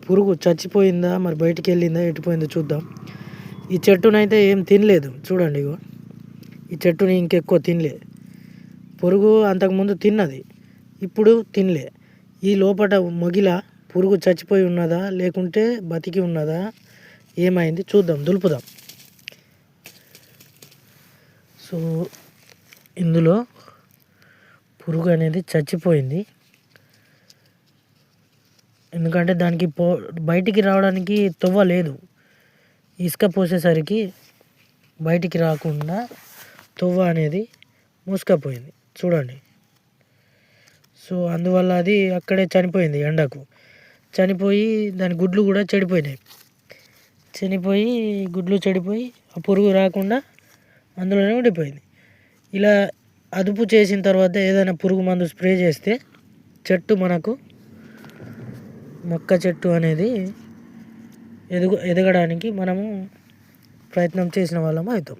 పురుగు చచ్చిపోయిందా మరి బయటికి వెళ్ళిందా ఎటుపోయిందో చూద్దాం. ఈ చెట్టునైతే ఏం తినలేదు చూడండి. ఇగో ఈ చెట్టుని ఇంకెక్కువ తినలే. పురుగు అంతకుముందు తిన్నది, ఇప్పుడు తినలే. ఈ లోపల మొగిల పురుగు చచ్చిపోయి ఉన్నదా లేకుంటే బతికి ఉన్నదా ఏమైంది చూద్దాం, దులుపుదాం. సో ఇందులో పురుగు అనేది చచ్చిపోయింది. ఎందుకంటే దానికి బయటికి రావడానికి తొవ్వ లేదు. ఇసుక పోసేసరికి బయటికి రాకుండా తొవ్వ అనేది మూసుకపోయింది చూడండి. సో అందువల్ల అది అక్కడే చనిపోయింది. ఎండకు చనిపోయి దాని గుడ్లు కూడా చెడిపోయినాయి. గుడ్లు చెడిపోయి ఆ పురుగు రాకుండా అందులోనే ఉండిపోయింది. ఇలా అదుపు చేసిన తర్వాత ఏదైనా పురుగు మందు స్ప్రే చేస్తే మొక్క చెట్టు అనేది ఎదగడానికి మనము ప్రయత్నం చేసిన వాళ్ళం అవుతాం.